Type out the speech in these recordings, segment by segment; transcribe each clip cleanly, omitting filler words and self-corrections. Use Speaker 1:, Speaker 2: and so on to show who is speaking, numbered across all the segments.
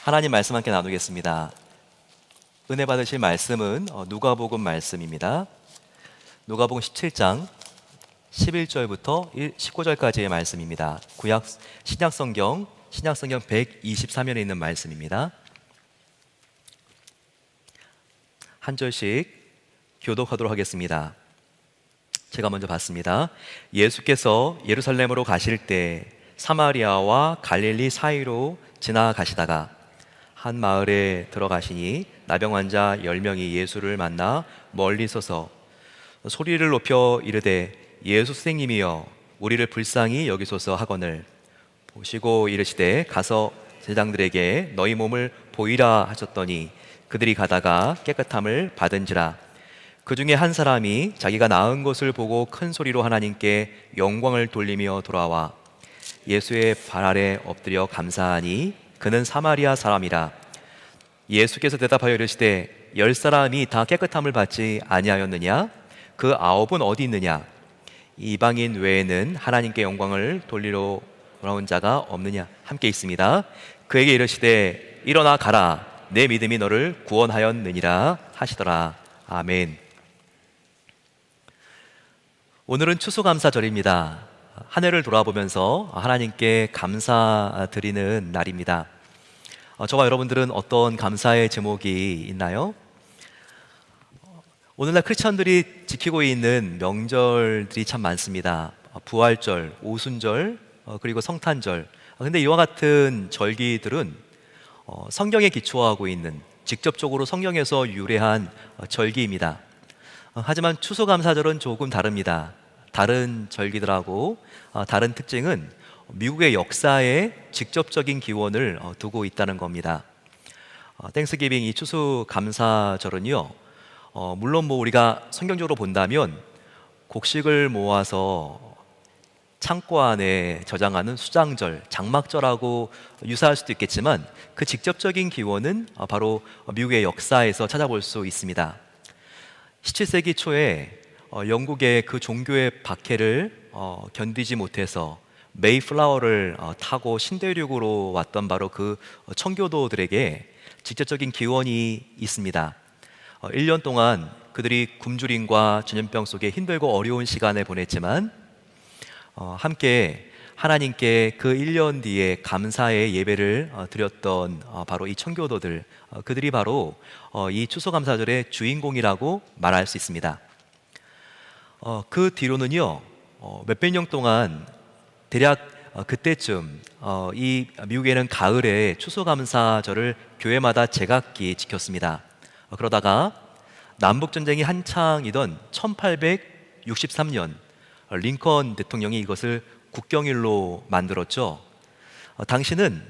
Speaker 1: 하나님 말씀 함께 나누겠습니다. 은혜 받으실 말씀은 누가복음 말씀입니다. 누가복음 17장 11절부터 19절까지의 말씀입니다. 신약성경 123면에 있는 말씀입니다. 한 절씩 교독하도록 하겠습니다. 제가 먼저 봤습니다. 예수께서 예루살렘으로 가실 때 사마리아와 갈릴리 사이로 지나가시다가 한 마을에 들어가시니 나병 환자 10명이 예수를 만나 멀리 서서 소리를 높여 이르되 예수 선생님이여 우리를 불쌍히 여기소서 하거늘 보시고 이르시되 가서 제장들에게 너희 몸을 보이라 하셨더니 그들이 가다가 깨끗함을 받은지라. 그 중에 한 사람이 자기가 나은 것을 보고 큰 소리로 하나님께 영광을 돌리며 돌아와 예수의 발 아래 엎드려 감사하니 그는 사마리아 사람이라. 예수께서 대답하여 이르시되 10사람이 다 깨끗함을 받지 아니하였느냐? 그 9은 어디 있느냐? 이방인 외에는 하나님께 영광을 돌리러 돌아온 자가 없느냐? 함께 있습니다. 그에게 이르시되 일어나 가라 내 믿음이 너를 구원하였느니라 하시더라. 아멘. 오늘은 추수감사절입니다. 한 해를 돌아보면서 하나님께 감사드리는 날입니다. 저와 여러분들은 어떤 감사의 제목이 있나요? 오늘날 크리스천들이 지키고 있는 명절들이 참 많습니다. 부활절, 오순절, 그리고 성탄절. 근데 이와 같은 절기들은 성경에 기초하고 있는 직접적으로 성경에서 유래한 절기입니다. 하지만 추수감사절은 조금 다릅니다. 다른 절기들하고 다른 특징은 미국의 역사에 직접적인 기원을 두고 있다는 겁니다. 땡스기빙 이 추수감사절은요, 물론 우리가 성경적으로 본다면 곡식을 모아서 창고 안에 저장하는 수장절, 장막절하고 유사할 수도 있겠지만 그 직접적인 기원은 바로 미국의 역사에서 찾아볼 수 있습니다. 17세기 초에 영국의 그 종교의 박해를 견디지 못해서 메이플라워를 타고 신대륙으로 왔던 바로 그 청교도들에게 직접적인 기원이 있습니다. 1년 동안 그들이 굶주림과 전염병 속에 힘들고 어려운 시간을 보냈지만 함께 하나님께 그 1년 뒤에 감사의 예배를 드렸던 바로 이 청교도들, 그들이 바로 이 추수감사절의 주인공이라고 말할 수 있습니다. 그 뒤로는요, 몇백 년 동안 대략 그때쯤 이 미국에는 가을에 추수감사절을 교회마다 제각기 지켰습니다. 그러다가 남북전쟁이 한창이던 1863년 링컨 대통령이 이것을 국경일로 만들었죠. 당시는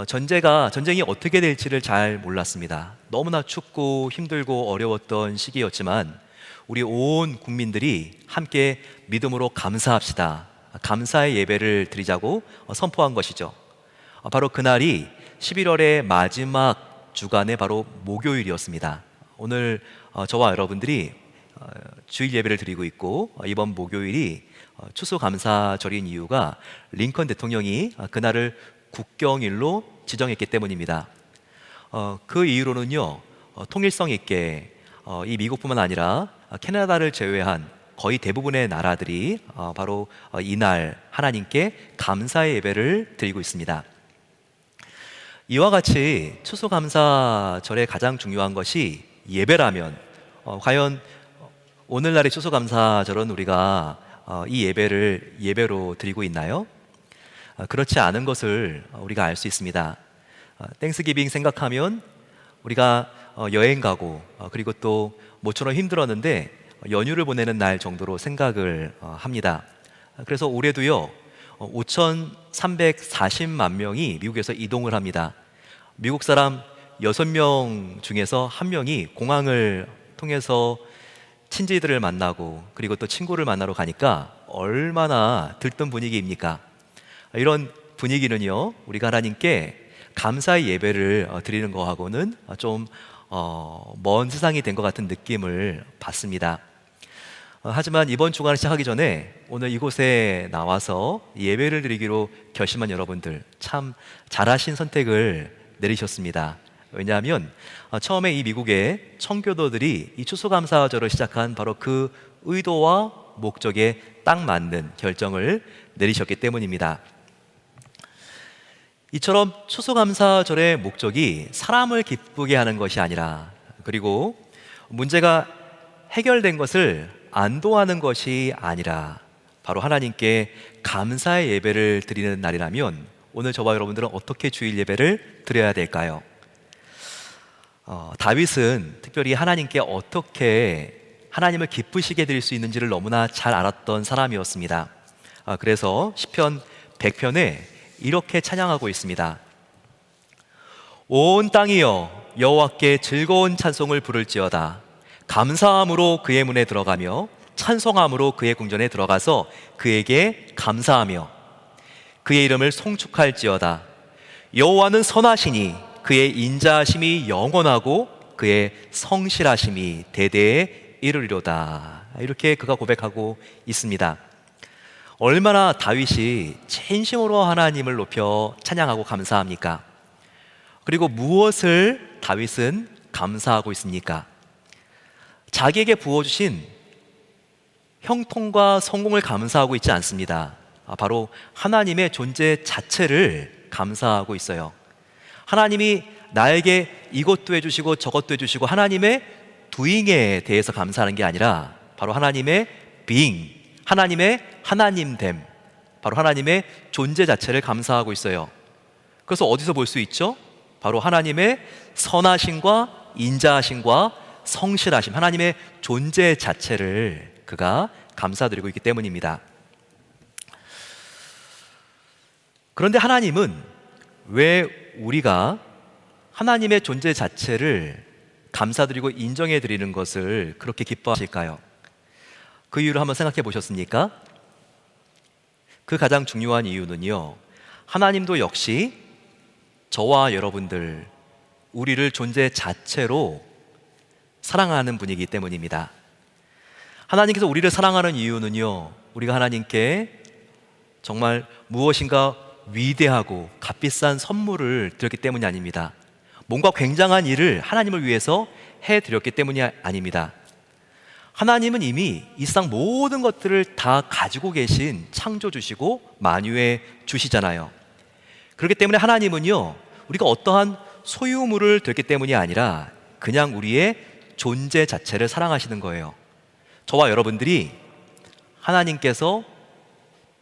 Speaker 1: 전쟁이 어떻게 될지를 잘 몰랐습니다. 너무나 춥고 힘들고 어려웠던 시기였지만 우리 온 국민들이 함께 믿음으로 감사합시다, 감사의 예배를 드리자고 선포한 것이죠. 바로 그날이 11월의 마지막 주간의 바로 목요일이었습니다. 오늘 저와 여러분들이 주일 예배를 드리고 있고 이번 목요일이 추수감사절인 이유가 링컨 대통령이 그날을 국경일로 지정했기 때문입니다. 그 이후로는요, 통일성 있게 이 미국뿐만 아니라 캐나다를 제외한 거의 대부분의 나라들이 바로 이날 하나님께 감사의 예배를 드리고 있습니다. 이와 같이 추수감사절의 가장 중요한 것이 예배라면 과연 오늘날의 추수감사절은 우리가 이 예배를 예배로 드리고 있나요? 그렇지 않은 것을 우리가 알 수 있습니다. 땡스기빙 생각하면 우리가 여행 가고 그리고 또 모처럼 힘들었는데 연휴를 보내는 날 정도로 생각을 합니다. 그래서 올해도요 5,340만 명이 미국에서 이동을 합니다. 미국 사람 6명 중에서 1명이 공항을 통해서 친지들을 만나고 그리고 또 친구를 만나러 가니까 얼마나 들뜬 분위기입니까? 이런 분위기는요, 우리가 하나님께 감사의 예배를 드리는 거하고는 좀 먼 세상이 된 것 같은 느낌을 받습니다. 하지만 이번 주간을 시작하기 전에 오늘 이곳에 나와서 예배를 드리기로 결심한 여러분들 참 잘하신 선택을 내리셨습니다. 왜냐하면 처음에 이 미국의 청교도들이 이 추수감사절을 시작한 바로 그 의도와 목적에 딱 맞는 결정을 내리셨기 때문입니다. 이처럼 추수감사절의 목적이 사람을 기쁘게 하는 것이 아니라, 그리고 문제가 해결된 것을 안도하는 것이 아니라 바로 하나님께 감사의 예배를 드리는 날이라면 오늘 저와 여러분들은 어떻게 주일 예배를 드려야 될까요? 다윗은 특별히 하나님께 어떻게 하나님을 기쁘시게 드릴 수 있는지를 너무나 잘 알았던 사람이었습니다. 그래서 시편 100편에 이렇게 찬양하고 있습니다. 온 땅이여 여호와께 즐거운 찬송을 부를지어다. 감사함으로 그의 문에 들어가며 찬송함으로 그의 궁전에 들어가서 그에게 감사하며 그의 이름을 송축할지어다. 여호와는 선하시니 그의 인자하심이 영원하고 그의 성실하심이 대대에 이르리로다. 이렇게 그가 고백하고 있습니다. 얼마나 다윗이 진심으로 하나님을 높여 찬양하고 감사합니까? 그리고 무엇을 다윗은 감사하고 있습니까? 자기에게 부어주신 형통과 성공을 감사하고 있지 않습니다. 바로 하나님의 존재 자체를 감사하고 있어요. 하나님이 나에게 이것도 해주시고 저것도 해주시고 하나님의 doing에 대해서 감사하는 게 아니라 바로 하나님의 being, 하나님의 하나님됨, 바로 하나님의 존재 자체를 감사하고 있어요. 그래서 어디서 볼 수 있죠? 바로 하나님의 선하심과 인자하심과 성실하심, 하나님의 존재 자체를 그가 감사드리고 있기 때문입니다. 그런데 하나님은 왜 우리가 하나님의 존재 자체를 감사드리고 인정해 드리는 것을 그렇게 기뻐하실까요? 그 이유를 한번 생각해 보셨습니까? 그 가장 중요한 이유는요, 하나님도 역시 저와 여러분들, 우리를 존재 자체로 사랑하는 분이기 때문입니다. 하나님께서 우리를 사랑하는 이유는요, 우리가 하나님께 정말 무엇인가 위대하고 값비싼 선물을 드렸기 때문이 아닙니다. 뭔가 굉장한 일을 하나님을 위해서 해드렸기 때문이 아닙니다. 하나님은 이미 이 세상 모든 것들을 다 가지고 계신 창조주시고 만유해 주시잖아요. 그렇기 때문에 하나님은요, 우리가 어떠한 소유물을 드렸기 때문이 아니라 그냥 우리의 존재 자체를 사랑하시는 거예요. 저와 여러분들이 하나님께서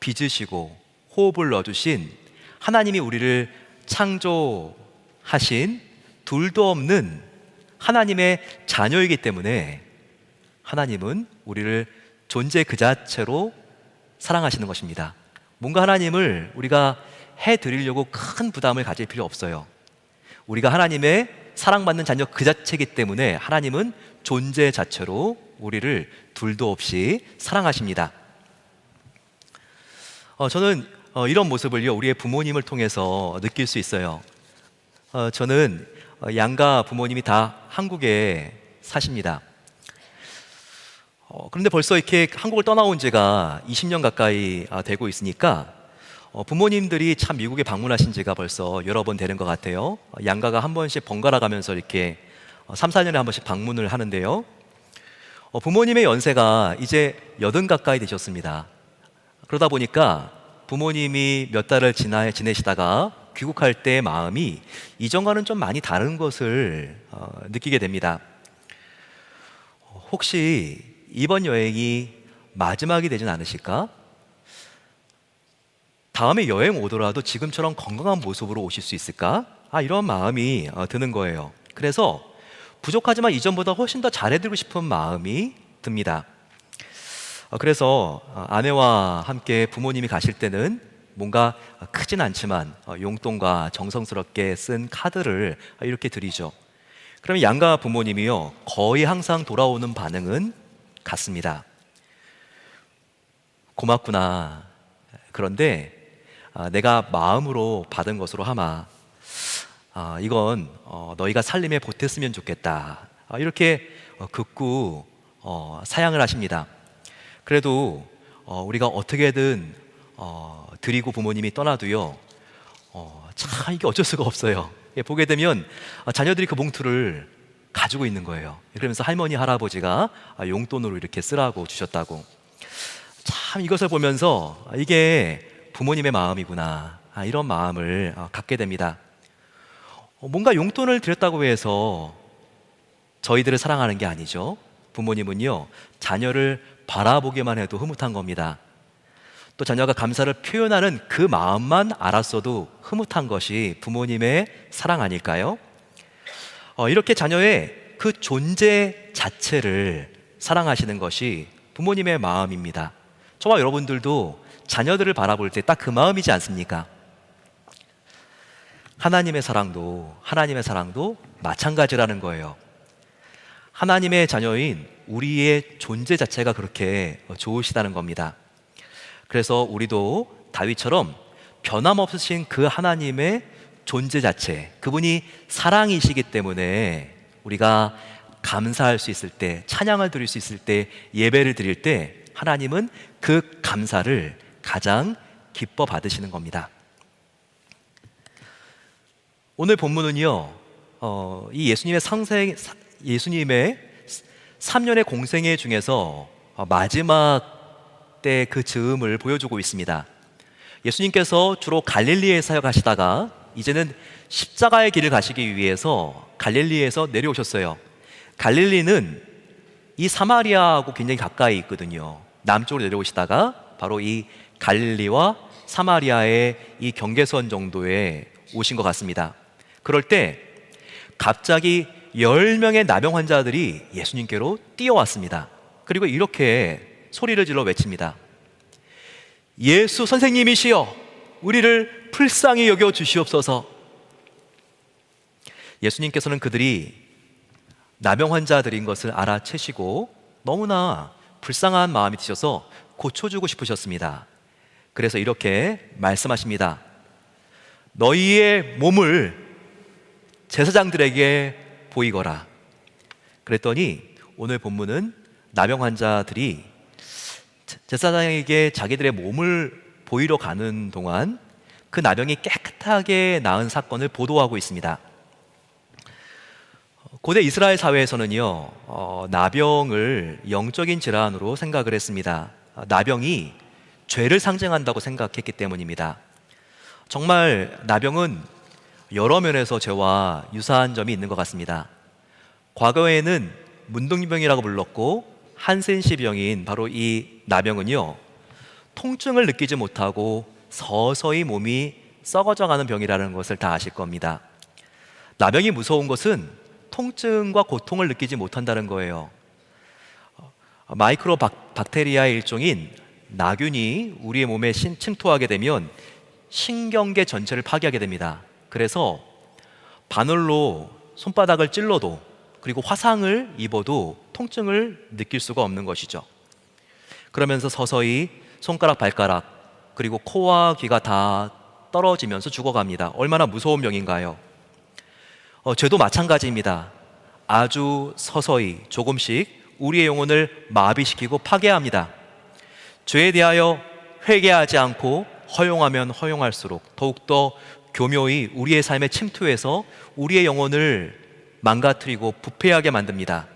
Speaker 1: 빚으시고 호흡을 넣어주신, 하나님이 우리를 창조하신 둘도 없는 하나님의 자녀이기 때문에 하나님은 우리를 존재 그 자체로 사랑하시는 것입니다. 뭔가 하나님을 우리가 해드리려고 큰 부담을 가질 필요 없어요. 우리가 하나님의 사랑받는 자녀 그 자체이기 때문에 하나님은 존재 자체로 우리를 둘도 없이 사랑하십니다. 저는 이런 모습을요, 우리의 부모님을 통해서 느낄 수 있어요. 저는 양가 부모님이 다 한국에 사십니다. 그런데 벌써 이렇게 한국을 떠나온 지가 20년 가까이 되고 있으니까 부모님들이 참 미국에 방문하신 지가 벌써 여러 번 되는 것 같아요. 양가가 한 번씩 번갈아 가면서 이렇게 3, 4년에 한 번씩 방문을 하는데요. 부모님의 연세가 이제 80 가까이 되셨습니다. 그러다 보니까 부모님이 몇 달을 지내시다가 귀국할 때 마음이 이전과는 좀 많이 다른 것을 느끼게 됩니다. 혹시 이번 여행이 마지막이 되진 않으실까? 다음에 여행 오더라도 지금처럼 건강한 모습으로 오실 수 있을까? 이런 마음이 드는 거예요. 그래서 부족하지만 이전보다 훨씬 더 잘해드리고 싶은 마음이 듭니다. 그래서 아내와 함께 부모님이 가실 때는 뭔가 크진 않지만 용돈과 정성스럽게 쓴 카드를 이렇게 드리죠. 그러면 양가 부모님이요, 거의 항상 돌아오는 반응은 같습니다. 고맙구나. 그런데 내가 마음으로 받은 것으로 하마. 이건 너희가 살림에 보탰으면 좋겠다. 이렇게 극구 사양을 하십니다. 그래도 우리가 어떻게든 드리고 부모님이 떠나도요, 참 이게 어쩔 수가 없어요. 예, 보게 되면 자녀들이 그 봉투를 가지고 있는 거예요. 그러면서 할머니, 할아버지가 용돈으로 이렇게 쓰라고 주셨다고. 참 이것을 보면서 이게 부모님의 마음이구나, 이런 마음을 갖게 됩니다. 뭔가 용돈을 드렸다고 해서 저희들을 사랑하는 게 아니죠. 부모님은요, 자녀를 바라보기만 해도 흐뭇한 겁니다. 또 자녀가 감사를 표현하는 그 마음만 알았어도 흐뭇한 것이 부모님의 사랑 아닐까요? 이렇게 자녀의 그 존재 자체를 사랑하시는 것이 부모님의 마음입니다. 저와 여러분들도 자녀들을 바라볼 때 딱 그 마음이지 않습니까? 하나님의 사랑도 마찬가지라는 거예요. 하나님의 자녀인 우리의 존재 자체가 그렇게 좋으시다는 겁니다. 그래서 우리도 다윗처럼 변함없으신 그 하나님의 존재 자체, 그분이 사랑이시기 때문에 우리가 감사할 수 있을 때, 찬양을 드릴 수 있을 때, 예배를 드릴 때 하나님은 그 감사를 가장 기뻐 받으시는 겁니다. 오늘 본문은요, 이 예수님의 3년의 공생애 중에서 마지막 때 그 즈음을 보여주고 있습니다. 예수님께서 주로 갈릴리에 사역하시다가 이제는 십자가의 길을 가시기 위해서 갈릴리에서 내려오셨어요. 갈릴리는 이 사마리아하고 굉장히 가까이 있거든요. 남쪽으로 내려오시다가 바로 이 갈릴리와 사마리아의 이 경계선 정도에 오신 것 같습니다. 그럴 때 갑자기 10명의 나병 환자들이 예수님께로 뛰어왔습니다. 그리고 이렇게 소리를 질러 외칩니다. 예수 선생님이시여, 우리를 불쌍히 여겨 주시옵소서. 예수님께서는 그들이 나병 환자들인 것을 알아채시고 너무나 불쌍한 마음이 드셔서 고쳐주고 싶으셨습니다. 그래서 이렇게 말씀하십니다. 너희의 몸을 제사장들에게 보이거라. 그랬더니 오늘 본문은 나병 환자들이 제사장에게 자기들의 몸을 보이러 가는 동안 그 나병이 깨끗하게 나은 사건을 보도하고 있습니다. 고대 이스라엘 사회에서는요, 나병을 영적인 질환으로 생각을 했습니다. 나병이 죄를 상징한다고 생각했기 때문입니다. 정말 나병은 여러 면에서 죄와 유사한 점이 있는 것 같습니다. 과거에는 문둥병이라고 불렀고, 한센시병인 바로 이 나병은요, 통증을 느끼지 못하고 서서히 몸이 썩어져가는 병이라는 것을 다 아실 겁니다. 나병이 무서운 것은 통증과 고통을 느끼지 못한다는 거예요. 마이크로 박테리아의 일종인 나균이 우리의 몸에 침투하게 되면 신경계 전체를 파괴하게 됩니다. 그래서 바늘로 손바닥을 찔러도, 그리고 화상을 입어도 통증을 느낄 수가 없는 것이죠. 그러면서 서서히 손가락, 발가락, 그리고 코와 귀가 다 떨어지면서 죽어갑니다. 얼마나 무서운 병인가요? 죄도 마찬가지입니다. 아주 서서히 조금씩 우리의 영혼을 마비시키고 파괴합니다. 죄에 대하여 회개하지 않고 허용하면 허용할수록 더욱더 교묘히 우리의 삶에 침투해서 우리의 영혼을 망가뜨리고 부패하게 만듭니다.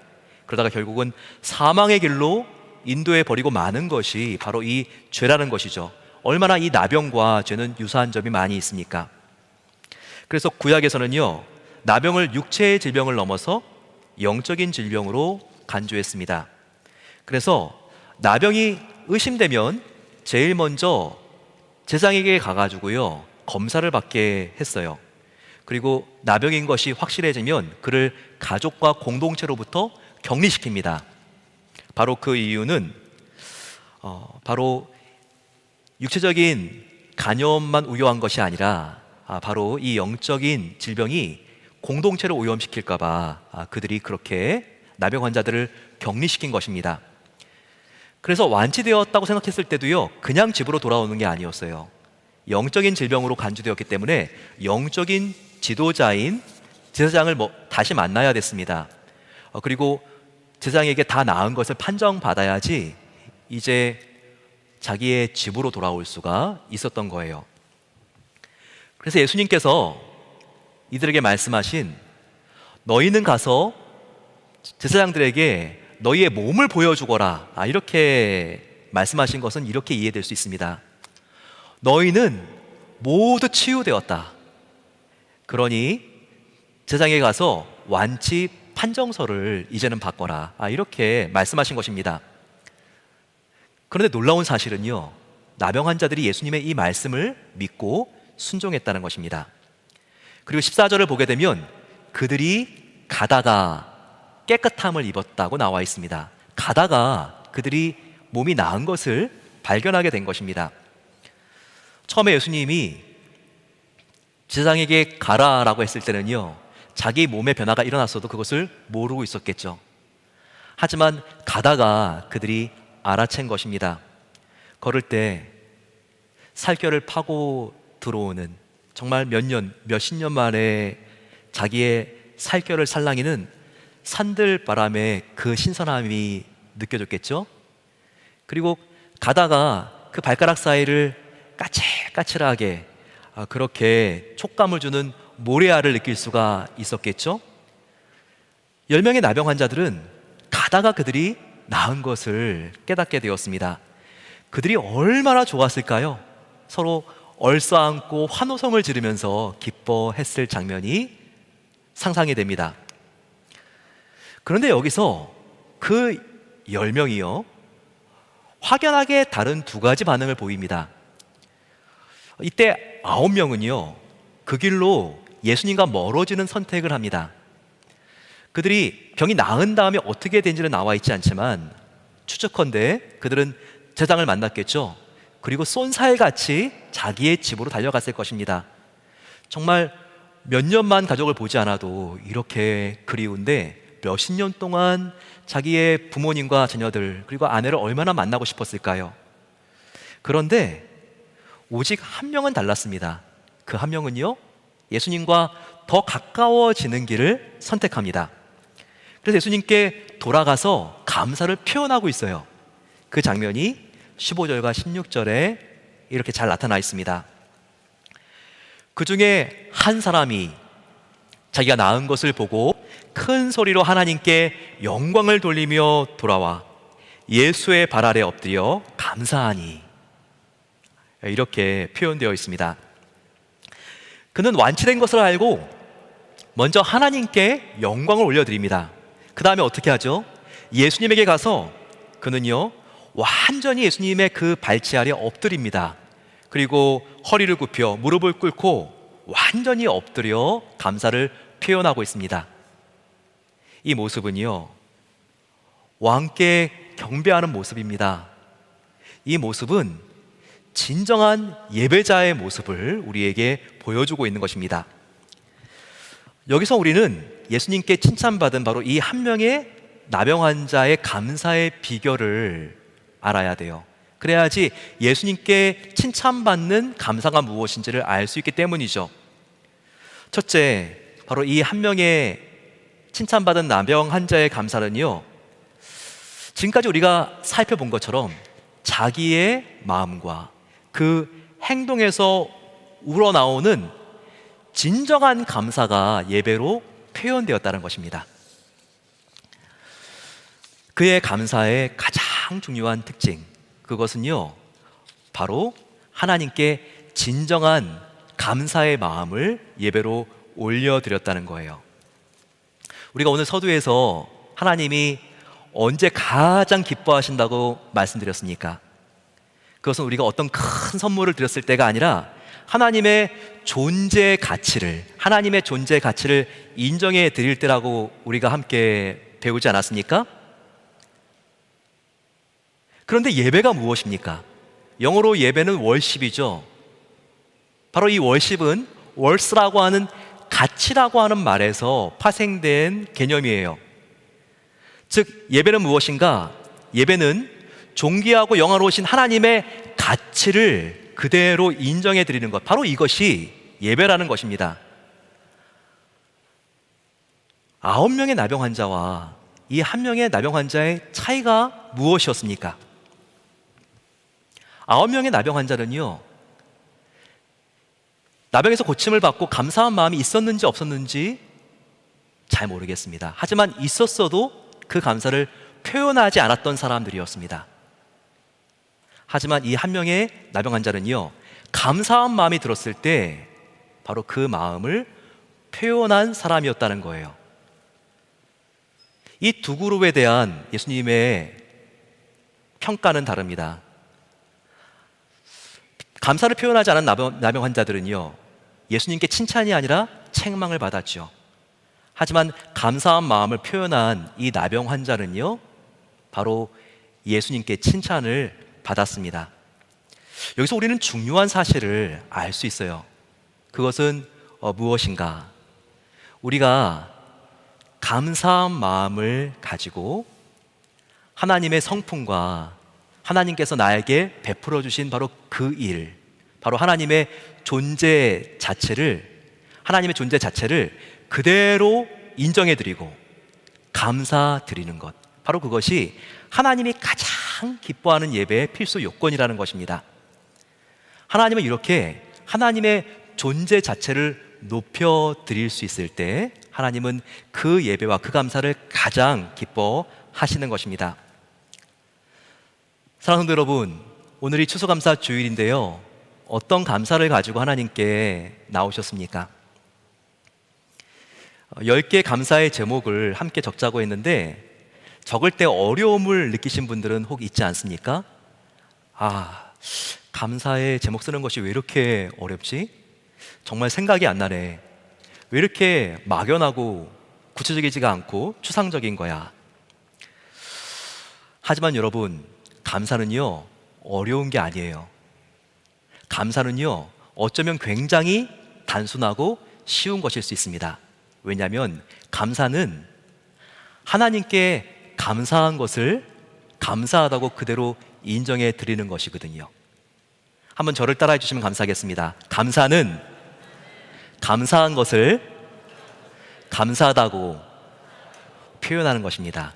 Speaker 1: 그러다가 결국은 사망의 길로 인도해 버리고 마는 것이 바로 이 죄라는 것이죠. 얼마나 이 나병과 죄는 유사한 점이 많이 있습니까? 그래서 구약에서는요, 나병을 육체의 질병을 넘어서 영적인 질병으로 간주했습니다. 그래서 나병이 의심되면 제일 먼저 제사장에게 가가지고요, 검사를 받게 했어요. 그리고 나병인 것이 확실해지면 그를 가족과 공동체로부터 격리시킵니다. 바로 그 이유는 바로 육체적인 간염만 우려한 것이 아니라 바로 이 영적인 질병이 공동체를 오염시킬까 봐 그들이 그렇게 나병 환자들을 격리시킨 것입니다. 그래서 완치되었다고 생각했을 때도요, 그냥 집으로 돌아오는 게 아니었어요. 영적인 질병으로 간주되었기 때문에 영적인 지도자인 제사장을 다시 만나야 됐습니다. 그리고 제사장에게 다 나은 것을 판정받아야지 이제 자기의 집으로 돌아올 수가 있었던 거예요. 그래서 예수님께서 이들에게 말씀하신 너희는 가서 제사장들에게 너희의 몸을 보여주거라, 이렇게 말씀하신 것은 이렇게 이해될 수 있습니다. 너희는 모두 치유되었다. 그러니 제사장에 가서 완치 판정서를 이제는 받거라, 이렇게 말씀하신 것입니다. 그런데 놀라운 사실은요, 나병 환자들이 예수님의 이 말씀을 믿고 순종했다는 것입니다. 그리고 14절을 보게 되면 그들이 가다가 깨끗함을 입었다고 나와 있습니다. 가다가 그들이 몸이 나은 것을 발견하게 된 것입니다. 처음에 예수님이 제사장에게 가라라고 했을 때는요, 자기 몸의 변화가 일어났어도 그것을 모르고 있었겠죠. 하지만 가다가 그들이 알아챈 것입니다. 걸을 때 살결을 파고 들어오는, 정말 몇십 년 만에 자기의 살결을 살랑이는 산들바람의 그 신선함이 느껴졌겠죠. 그리고 가다가 그 발가락 사이를 까칠까칠하게 그렇게 촉감을 주는 모래알을 느낄 수가 있었겠죠. 10명의 나병 환자들은 가다가 그들이 나은 것을 깨닫게 되었습니다. 그들이 얼마나 좋았을까요? 서로 얼싸안고 환호성을 지르면서 기뻐했을 장면이 상상이 됩니다. 그런데 여기서 그 10명이요, 확연하게 다른 두 가지 반응을 보입니다. 이때 9명은요, 그 길로 예수님과 멀어지는 선택을 합니다. 그들이 병이 나은 다음에 어떻게 된지는 나와 있지 않지만 추측컨대 그들은 제사장을 만났겠죠. 그리고 쏜살같이 자기의 집으로 달려갔을 것입니다. 정말 몇 년만 가족을 보지 않아도 이렇게 그리운데 몇십 년 동안 자기의 부모님과 자녀들 그리고 아내를 얼마나 만나고 싶었을까요? 그런데 오직 한 명은 달랐습니다. 그 한 명은요, 예수님과 더 가까워지는 길을 선택합니다. 그래서 예수님께 돌아가서 감사를 표현하고 있어요. 그 장면이 15절과 16절에 이렇게 잘 나타나 있습니다. 그 중에 한 사람이 자기가 나은 것을 보고 큰 소리로 하나님께 영광을 돌리며 돌아와 예수의 발 아래 엎드려 감사하니, 이렇게 표현되어 있습니다. 그는 완치된 것을 알고 먼저 하나님께 영광을 올려드립니다. 그 다음에 어떻게 하죠? 예수님에게 가서 그는요, 완전히 예수님의 그 발치 아래 엎드립니다. 그리고 허리를 굽혀 무릎을 꿇고 완전히 엎드려 감사를 표현하고 있습니다. 이 모습은요, 왕께 경배하는 모습입니다. 이 모습은 진정한 예배자의 모습을 우리에게 보여주고 있는 것입니다. 여기서 우리는 예수님께 칭찬받은 바로 이 한 명의 나병 환자의 감사의 비결을 알아야 돼요. 그래야지 예수님께 칭찬받는 감사가 무엇인지를 알 수 있기 때문이죠. 첫째, 바로 이 한 명의 칭찬받은 나병 환자의 감사는요, 지금까지 우리가 살펴본 것처럼 자기의 마음과 그 행동에서 우러나오는 진정한 감사가 예배로 표현되었다는 것입니다. 그의 감사의 가장 중요한 특징, 그것은요, 바로 하나님께 진정한 감사의 마음을 예배로 올려드렸다는 거예요. 우리가 오늘 서두에서 하나님이 언제 가장 기뻐하신다고 말씀드렸습니까? 그것은 우리가 어떤 큰 선물을 드렸을 때가 아니라 하나님의 존재 가치를, 하나님의 존재 가치를 인정해 드릴 때라고 우리가 함께 배우지 않았습니까? 그런데 예배가 무엇입니까? 영어로 예배는 월십이죠. 바로 이 월십은 월스라고 하는 가치라고 하는 말에서 파생된 개념이에요. 즉, 예배는 무엇인가? 예배는 존귀하고 영화로우신 하나님의 가치를 그대로 인정해 드리는 것, 바로 이것이 예배라는 것입니다. 9명의 나병 환자와 이 한 명의 나병 환자의 차이가 무엇이었습니까? 9명의 나병 환자는요, 나병에서 고침을 받고 감사한 마음이 있었는지 없었는지 잘 모르겠습니다. 하지만 있었어도 그 감사를 표현하지 않았던 사람들이었습니다. 하지만 이 한 명의 나병 환자는요, 감사한 마음이 들었을 때 바로 그 마음을 표현한 사람이었다는 거예요. 이 두 그룹에 대한 예수님의 평가는 다릅니다. 감사를 표현하지 않은 나병 환자들은요, 예수님께 칭찬이 아니라 책망을 받았죠. 하지만 감사한 마음을 표현한 이 나병 환자는요, 바로 예수님께 칭찬을 받았습니다. 여기서 우리는 중요한 사실을 알 수 있어요. 그것은 무엇인가? 우리가 감사한 마음을 가지고 하나님의 성품과 하나님께서 나에게 베풀어 주신 바로 그 일, 바로 하나님의 존재 자체를 그대로 인정해 드리고 감사드리는 것, 바로 그것이 하나님이 가장 기뻐하는 예배의 필수 요건이라는 것입니다. 하나님은 이렇게 하나님의 존재 자체를 높여 드릴 수 있을 때 하나님은 그 예배와 그 감사를 가장 기뻐하시는 것입니다. 사랑하는 성도 여러분, 오늘이 추수감사 주일인데요, 어떤 감사를 가지고 하나님께 나오셨습니까? 10개 감사의 제목을 함께 적자고 했는데 적을 때 어려움을 느끼신 분들은 혹 있지 않습니까? 감사의 제목 쓰는 것이 왜 이렇게 어렵지? 정말 생각이 안 나네. 왜 이렇게 막연하고 구체적이지가 않고 추상적인 거야? 하지만 여러분, 감사는요, 어려운 게 아니에요. 감사는요, 어쩌면 굉장히 단순하고 쉬운 것일 수 있습니다. 왜냐하면 감사는 하나님께 감사한 것을 감사하다고 그대로 인정해 드리는 것이거든요. 한번 저를 따라해 주시면 감사하겠습니다. 감사는 감사한 것을 감사하다고 표현하는 것입니다.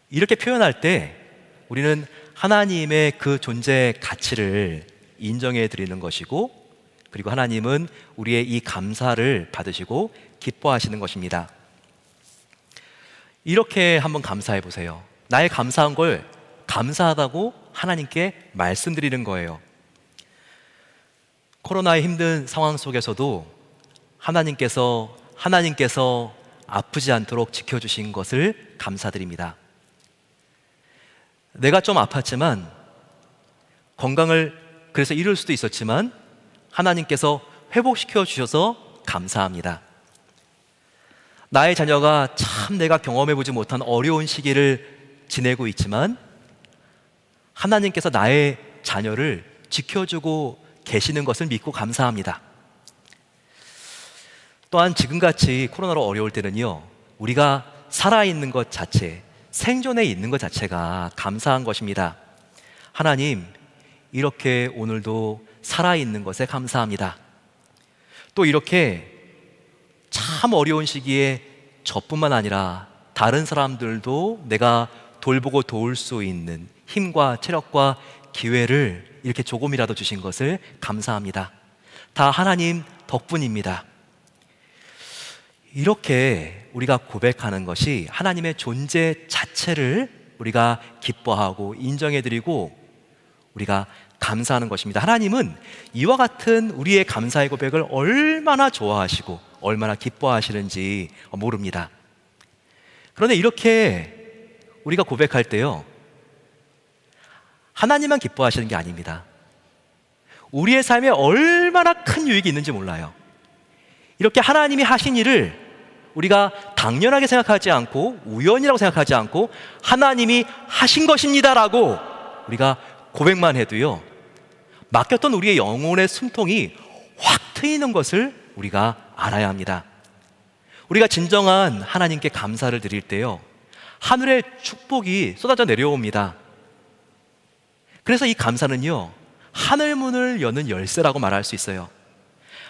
Speaker 1: 이렇게 표현할 때 우리는 하나님의 그 존재 가치를 인정해 드리는 것이고, 그리고 하나님은 우리의 이 감사를 받으시고 기뻐하시는 것입니다. 이렇게 한번 감사해 보세요. 나의 감사한 걸 감사하다고 하나님께 말씀드리는 거예요. 코로나의 힘든 상황 속에서도 하나님께서 아프지 않도록 지켜주신 것을 감사드립니다. 내가 좀 아팠지만, 건강을 그래서 잃을 수도 있었지만 하나님께서 회복시켜 주셔서 감사합니다. 나의 자녀가 참 내가 경험해보지 못한 어려운 시기를 지내고 있지만 하나님께서 나의 자녀를 지켜주고 계시는 것을 믿고 감사합니다. 또한 지금같이 코로나로 어려울 때는요, 우리가 살아있는 것 자체, 생존해 있는 것 자체가 감사한 것입니다. 하나님, 이렇게 오늘도 살아있는 것에 감사합니다. 또 이렇게 참 어려운 시기에 저뿐만 아니라 다른 사람들도 내가 돌보고 도울 수 있는 힘과 체력과 기회를 이렇게 조금이라도 주신 것을 감사합니다. 다 하나님 덕분입니다. 이렇게 우리가 고백하는 것이 하나님의 존재 자체를 우리가 기뻐하고 인정해드리고 우리가 감사하는 것입니다. 하나님은 이와 같은 우리의 감사의 고백을 얼마나 좋아하시고 얼마나 기뻐하시는지 모릅니다. 그런데 이렇게 우리가 고백할 때요, 하나님만 기뻐하시는 게 아닙니다. 우리의 삶에 얼마나 큰 유익이 있는지 몰라요. 이렇게 하나님이 하신 일을 우리가 당연하게 생각하지 않고 우연이라고 생각하지 않고 하나님이 하신 것입니다라고 우리가 고백만 해도요, 막혔던 우리의 영혼의 숨통이 확 트이는 것을 우리가 알아야 합니다. 우리가 진정한 하나님께 감사를 드릴 때요, 하늘의 축복이 쏟아져 내려옵니다. 그래서 이 감사는요, 하늘문을 여는 열쇠라고 말할 수 있어요.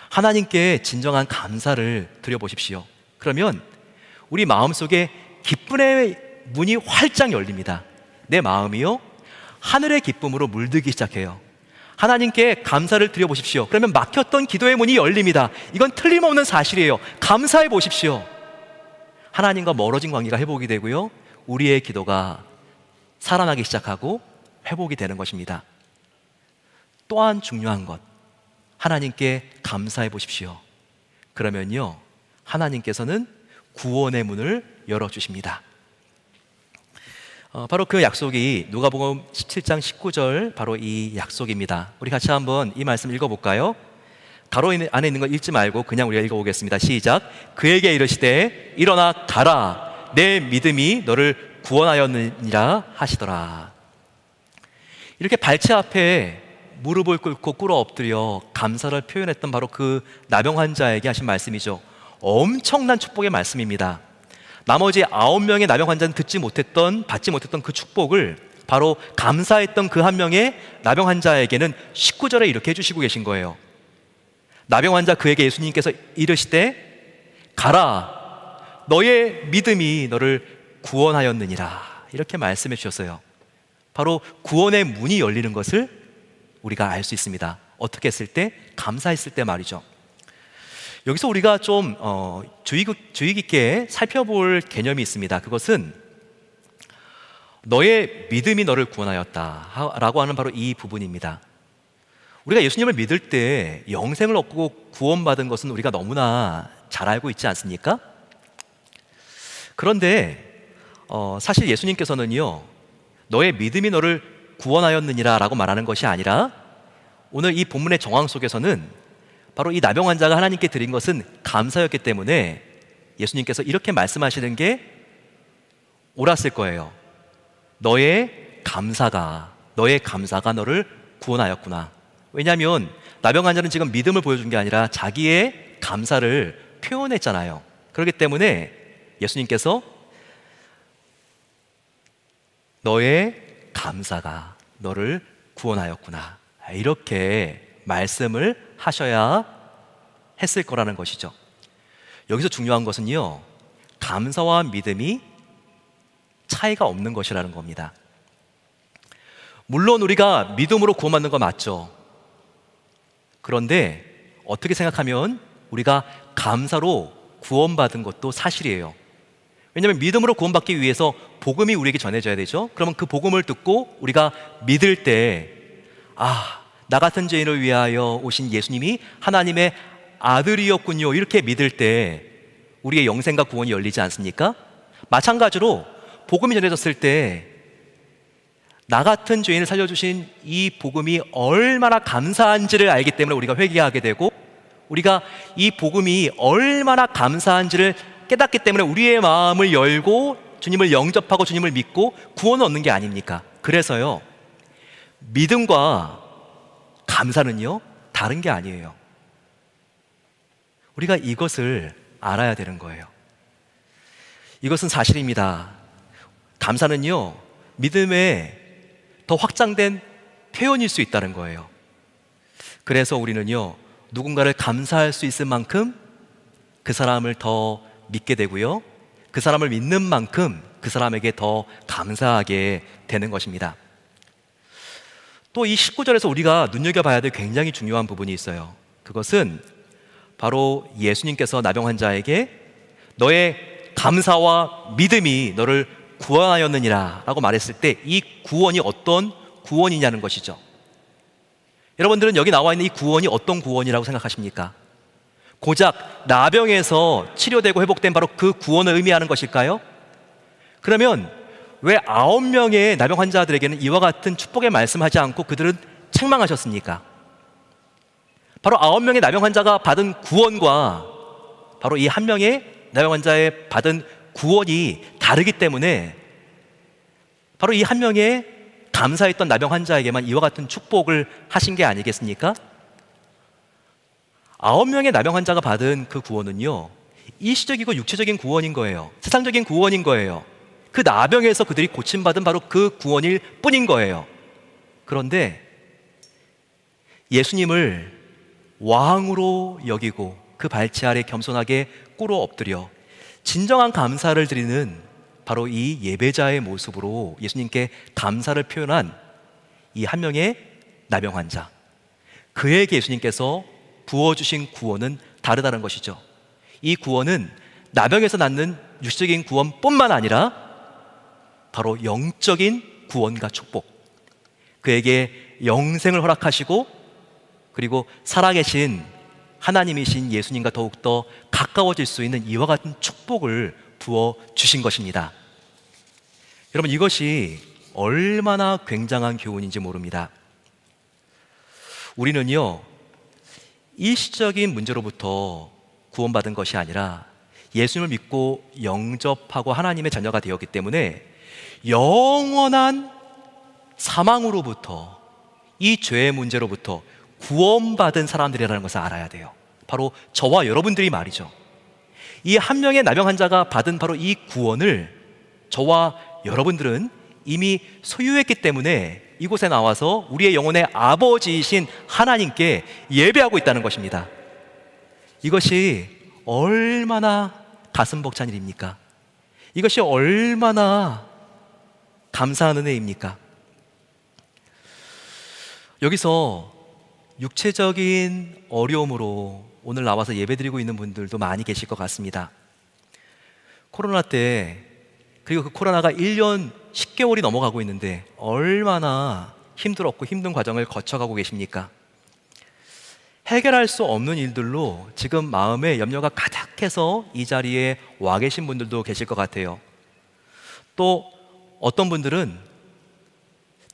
Speaker 1: 하나님께 진정한 감사를 드려보십시오. 그러면 우리 마음속에 기쁨의 문이 활짝 열립니다. 내 마음이요, 하늘의 기쁨으로 물들기 시작해요. 하나님께 감사를 드려보십시오. 그러면 막혔던 기도의 문이 열립니다. 이건 틀림없는 사실이에요. 감사해 보십시오. 하나님과 멀어진 관계가 회복이 되고요, 우리의 기도가 살아나기 시작하고 회복이 되는 것입니다. 또한 중요한 것, 하나님께 감사해 보십시오. 그러면요, 하나님께서는 구원의 문을 열어주십니다. 바로 그 약속이 누가복음 17장 19절, 바로 이 약속입니다. 우리 같이 한번 이 말씀 읽어볼까요? 가로 안에 있는 거 읽지 말고 그냥 우리가 읽어보겠습니다. 시작. 그에게 이르시되 일어나 가라, 내 믿음이 너를 구원하였느니라 하시더라. 이렇게 발치 앞에 무릎을 꿇고 꿇어 엎드려 감사를 표현했던 바로 그 나병 환자에게 하신 말씀이죠. 엄청난 축복의 말씀입니다. 나머지 9명의 나병 환자는 받지 못했던 그 축복을 바로 감사했던 그 한 명의 나병 환자에게는 19절에 이렇게 해주시고 계신 거예요. 나병 환자 그에게 예수님께서 이르시되 가라, 너의 믿음이 너를 구원하였느니라, 이렇게 말씀해 주셨어요. 바로 구원의 문이 열리는 것을 우리가 알 수 있습니다. 어떻게 했을 때? 감사했을 때 말이죠. 여기서 우리가 좀 주의 깊게 살펴볼 개념이 있습니다. 그것은 너의 믿음이 너를 구원하였다 라고 하는 바로 이 부분입니다. 우리가 예수님을 믿을 때 영생을 얻고 구원받은 것은 우리가 너무나 잘 알고 있지 않습니까? 그런데 사실 예수님께서는요, 너의 믿음이 너를 구원하였느니라 라고 말하는 것이 아니라, 오늘 이 본문의 정황 속에서는 바로 이 나병 환자가 하나님께 드린 것은 감사였기 때문에 예수님께서 이렇게 말씀하시는 게 옳았을 거예요. 너의 감사가 너를 구원하였구나. 왜냐하면 나병 환자는 지금 믿음을 보여준 게 아니라 자기의 감사를 표현했잖아요. 그렇기 때문에 예수님께서 너의 감사가 너를 구원하였구나, 이렇게 말씀을 하셔야 했을 거라는 것이죠. 여기서 중요한 것은요, 감사와 믿음이 차이가 없는 것이라는 겁니다. 물론 우리가 믿음으로 구원받는 거 맞죠. 그런데 어떻게 생각하면 우리가 감사로 구원받은 것도 사실이에요. 왜냐하면 믿음으로 구원받기 위해서 복음이 우리에게 전해져야 되죠. 그러면 그 복음을 듣고 우리가 믿을 때, 나 같은 죄인을 위하여 오신 예수님이 하나님의 아들이었군요, 이렇게 믿을 때 우리의 영생과 구원이 열리지 않습니까? 마찬가지로 복음이 전해졌을 때 나 같은 죄인을 살려주신 이 복음이 얼마나 감사한지를 알기 때문에 우리가 회개하게 되고, 우리가 이 복음이 얼마나 감사한지를 깨닫기 때문에 우리의 마음을 열고 주님을 영접하고 주님을 믿고 구원을 얻는 게 아닙니까? 그래서요, 믿음과 감사는요, 다른 게 아니에요. 우리가 이것을 알아야 되는 거예요. 이것은 사실입니다. 감사는요, 믿음의 더 확장된 표현일 수 있다는 거예요. 그래서 우리는요, 누군가를 감사할 수 있을 만큼 그 사람을 더 믿게 되고요, 그 사람을 믿는 만큼 그 사람에게 더 감사하게 되는 것입니다. 또 이 19절에서 우리가 눈여겨봐야 될 굉장히 중요한 부분이 있어요. 그것은 바로 예수님께서 나병 환자에게 너의 감사와 믿음이 너를 구원하였느니라 라고 말했을 때 이 구원이 어떤 구원이냐는 것이죠. 여러분들은 여기 나와 있는 이 구원이 어떤 구원이라고 생각하십니까? 고작 나병에서 치료되고 회복된 바로 그 구원을 의미하는 것일까요? 그러면 왜 9명의 나병 환자들에게는 이와 같은 축복의 말씀하지 않고 그들은 책망하셨습니까? 바로 9명의 나병 환자가 받은 구원과 바로 이 한 명의 나병 환자의 받은 구원이 다르기 때문에 바로 이 한 명의 감사했던 나병 환자에게만 이와 같은 축복을 하신 게 아니겠습니까? 9명의 나병 환자가 받은 그 구원은요, 일시적이고 육체적인 구원인 거예요. 세상적인 구원인 거예요. 그 나병에서 그들이 고침받은 바로 그 구원일 뿐인 거예요. 그런데 예수님을 왕으로 여기고 그 발치 아래 겸손하게 꿇어 엎드려 진정한 감사를 드리는 바로 이 예배자의 모습으로 예수님께 감사를 표현한 이 한 명의 나병 환자, 그에게 예수님께서 부어주신 구원은 다르다는 것이죠. 이 구원은 나병에서 낳는 육적인 구원뿐만 아니라 바로 영적인 구원과 축복, 그에게 영생을 허락하시고 그리고 살아계신 하나님이신 예수님과 더욱더 가까워질 수 있는 이와 같은 축복을 부어주신 것입니다. 여러분, 이것이 얼마나 굉장한 교훈인지 모릅니다. 우리는요, 일시적인 문제로부터 구원받은 것이 아니라 예수님을 믿고 영접하고 하나님의 자녀가 되었기 때문에 영원한 사망으로부터, 이 죄의 문제로부터 구원받은 사람들이라는 것을 알아야 돼요. 바로 저와 여러분들이 말이죠. 이 한 명의 나병 환자가 받은 바로 이 구원을 저와 여러분들은 이미 소유했기 때문에 이곳에 나와서 우리의 영혼의 아버지이신 하나님께 예배하고 있다는 것입니다. 이것이 얼마나 가슴 벅찬 일입니까? 이것이 얼마나 감사한 은혜입니까? 여기서 육체적인 어려움으로 오늘 나와서 예배드리고 있는 분들도 많이 계실 것 같습니다. 코로나 때, 그리고 그 코로나가 1년 10개월이 넘어가고 있는데 얼마나 힘들었고 힘든 과정을 거쳐가고 계십니까? 해결할 수 없는 일들로 지금 마음에 염려가 가득해서 이 자리에 와 계신 분들도 계실 것 같아요. 또 어떤 분들은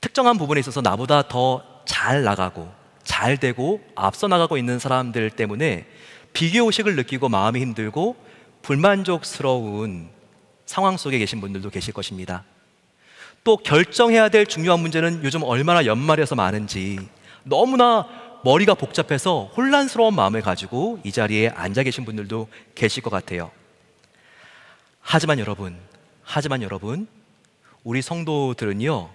Speaker 1: 특정한 부분에 있어서 나보다 더 잘 나가고 잘 되고 앞서 나가고 있는 사람들 때문에 비교의식을 느끼고 마음이 힘들고 불만족스러운 상황 속에 계신 분들도 계실 것입니다. 또 결정해야 될 중요한 문제는 요즘 얼마나 연말이어서 많은지 너무나 머리가 복잡해서 혼란스러운 마음을 가지고 이 자리에 앉아 계신 분들도 계실 것 같아요. 하지만 여러분, 우리 성도들은요,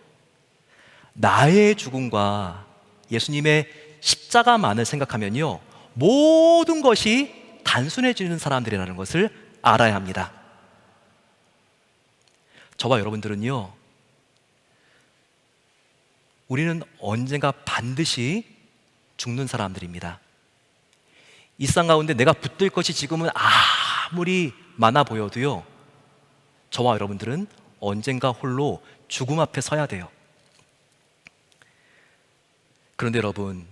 Speaker 1: 나의 죽음과 예수님의 십자가만을 생각하면요, 모든 것이 단순해지는 사람들이라는 것을 알아야 합니다. 저와 여러분들은요, 우리는 언젠가 반드시 죽는 사람들입니다. 이 세상 가운데 내가 붙들 것이 지금은 아무리 많아 보여도요, 저와 여러분들은 언젠가 홀로 죽음 앞에 서야 돼요. 그런데 여러분,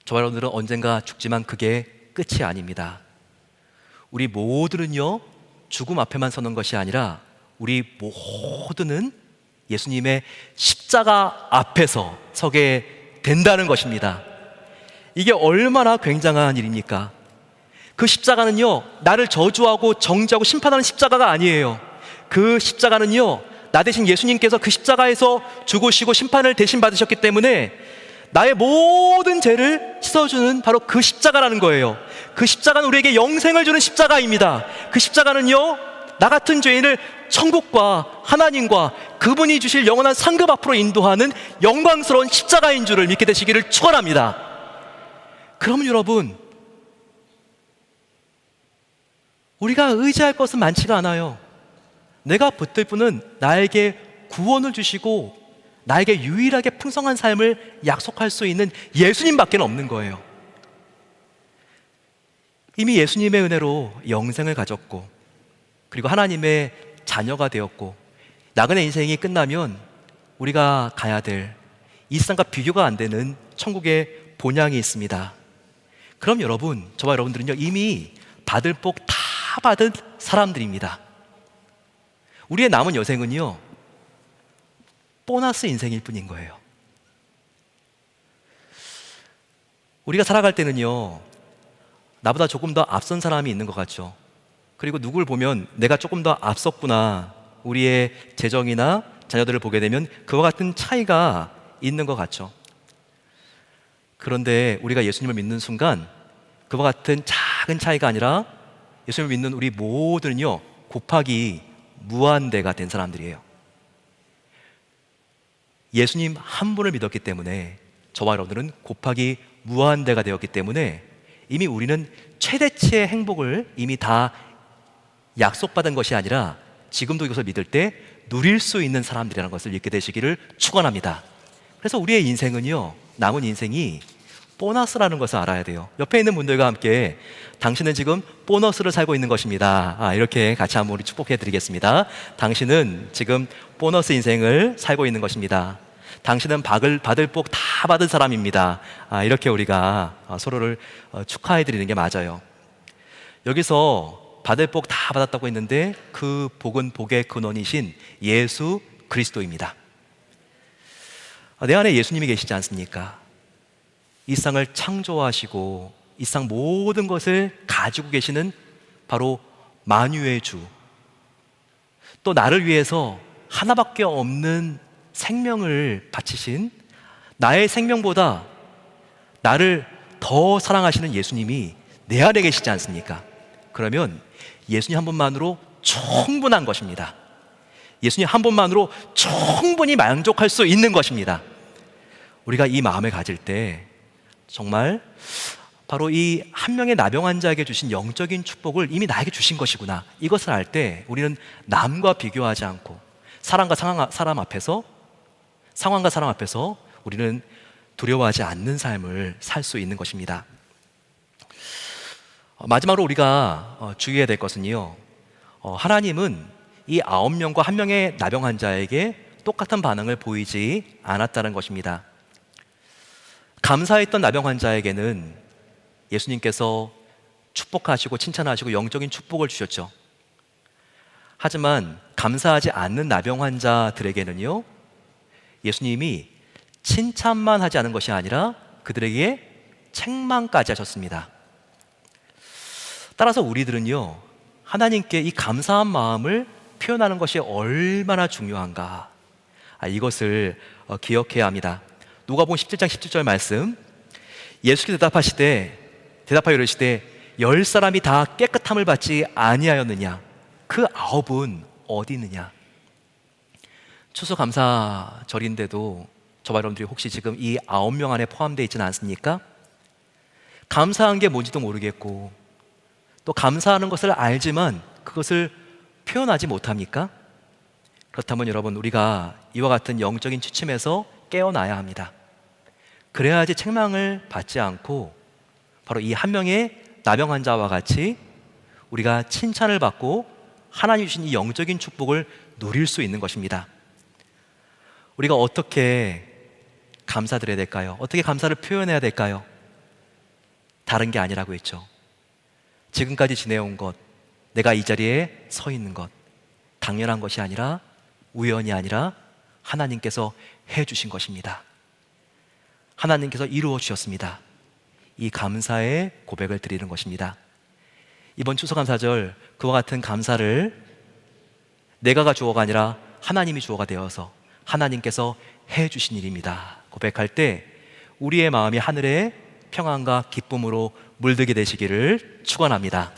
Speaker 1: 저와 여러분들은 언젠가 죽지만 그게 끝이 아닙니다. 우리 모두는요, 죽음 앞에만 서는 것이 아니라 우리 모두는 예수님의 십자가 앞에서 서게 된다는 것입니다. 이게 얼마나 굉장한 일입니까? 그 십자가는요, 나를 저주하고 정죄하고 심판하는 십자가가 아니에요. 그 십자가는요, 나 대신 예수님께서 그 십자가에서 죽으시고 심판을 대신 받으셨기 때문에 나의 모든 죄를 씻어주는 바로 그 십자가라는 거예요. 그 십자가는 우리에게 영생을 주는 십자가입니다. 그 십자가는요, 나 같은 죄인을 천국과 하나님과 그분이 주실 영원한 상급 앞으로 인도하는 영광스러운 십자가인 줄을 믿게 되시기를 축원합니다. 그럼 여러분, 우리가 의지할 것은 많지가 않아요. 내가 붙들 분은 나에게 구원을 주시고 나에게 유일하게 풍성한 삶을 약속할 수 있는 예수님밖에 없는 거예요. 이미 예수님의 은혜로 영생을 가졌고 그리고 하나님의 자녀가 되었고 나그네 인생이 끝나면 우리가 가야 될 이 세상과 비교가 안 되는 천국의 본향이 있습니다. 그럼 여러분, 저와 여러분들은요, 이미 받을 복 다 받은 사람들입니다. 우리의 남은 여생은요, 보너스 인생일 뿐인 거예요. 우리가 살아갈 때는요, 나보다 조금 더 앞선 사람이 있는 것 같죠. 그리고 누굴 보면 내가 조금 더 앞섰구나, 우리의 재정이나 자녀들을 보게 되면 그와 같은 차이가 있는 것 같죠. 그런데 우리가 예수님을 믿는 순간 그와 같은 작은 차이가 아니라 예수님을 믿는 우리 모두는요, 곱하기 무한대가 된 사람들이에요. 예수님 한 분을 믿었기 때문에 저와 여러분들은 곱하기 무한대가 되었기 때문에 이미 우리는 최대치의 행복을 이미 다 약속받은 것이 아니라 지금도 이것을 믿을 때 누릴 수 있는 사람들이라는 것을 믿게 되시기를 축원합니다. 그래서 우리의 인생은요, 남은 인생이 보너스라는 것을 알아야 돼요. 옆에 있는 분들과 함께 당신은 지금 보너스를 살고 있는 것입니다. 이렇게 같이 한번 우리 축복해 드리겠습니다. 당신은 지금 보너스 인생을 살고 있는 것입니다. 당신은 받을 복 다 받은 사람입니다. 이렇게 우리가 서로를 축하해 드리는 게 맞아요. 여기서 받을 복 다 받았다고 했는데 그 복은 복의 근원이신 예수 그리스도입니다. 내 안에 예수님이 계시지 않습니까? 이 세상을 창조하시고 이 세상 모든 것을 가지고 계시는 바로 만유의 주, 또 나를 위해서 하나밖에 없는 생명을 바치신, 나의 생명보다 나를 더 사랑하시는 예수님이 내 안에 계시지 않습니까? 그러면 예수님 한 분만으로 충분한 것입니다. 예수님 한 분만으로 충분히 만족할 수 있는 것입니다. 우리가 이 마음을 가질 때 정말 바로 이 한 명의 나병 환자에게 주신 영적인 축복을 이미 나에게 주신 것이구나, 이것을 알 때 우리는 남과 비교하지 않고 상황과 사람 앞에서 우리는 두려워하지 않는 삶을 살 수 있는 것입니다. 마지막으로 우리가 주의해야 될 것은요, 하나님은 이 9명과 한 명의 나병 환자에게 똑같은 반응을 보이지 않았다는 것입니다. 감사했던 나병 환자에게는 예수님께서 축복하시고 칭찬하시고 영적인 축복을 주셨죠. 하지만 감사하지 않는 나병 환자들에게는요, 예수님이 칭찬만 하지 않은 것이 아니라 그들에게 책망까지 하셨습니다. 따라서 우리들은요, 하나님께 이 감사한 마음을 표현하는 것이 얼마나 중요한가, 이것을 기억해야 합니다. 누가복음 17장 17절 말씀, 예수께서 대답하여 이르시되 10사람이 다 깨끗함을 받지 아니하였느냐? 그 9은 어디 있느냐? 추수감사절인데도 저와 여러분들이 혹시 지금 이 9명 안에 포함되어 있지는 않습니까? 감사한 게 뭔지도 모르겠고 또 감사하는 것을 알지만 그것을 표현하지 못합니까? 그렇다면 여러분, 우리가 이와 같은 영적인 취침에서 깨어나야 합니다. 그래야지 책망을 받지 않고 바로 이 한 명의 나병 환자와 같이 우리가 칭찬을 받고 하나님 주신 이 영적인 축복을 누릴 수 있는 것입니다. 우리가 어떻게 감사드려야 될까요? 어떻게 감사를 표현해야 될까요? 다른 게 아니라고 했죠. 지금까지 지내온 것, 내가 이 자리에 서 있는 것, 당연한 것이 아니라, 우연이 아니라 하나님께서 해주신 것입니다. 하나님께서 이루어 주셨습니다. 이 감사의 고백을 드리는 것입니다. 이번 추수감사절 그와 같은 감사를 내가가 주어가 아니라 하나님이 주어가 되어서 하나님께서 해주신 일입니다 고백할 때 우리의 마음이 하늘의 평안과 기쁨으로 물들게 되시기를 축원합니다.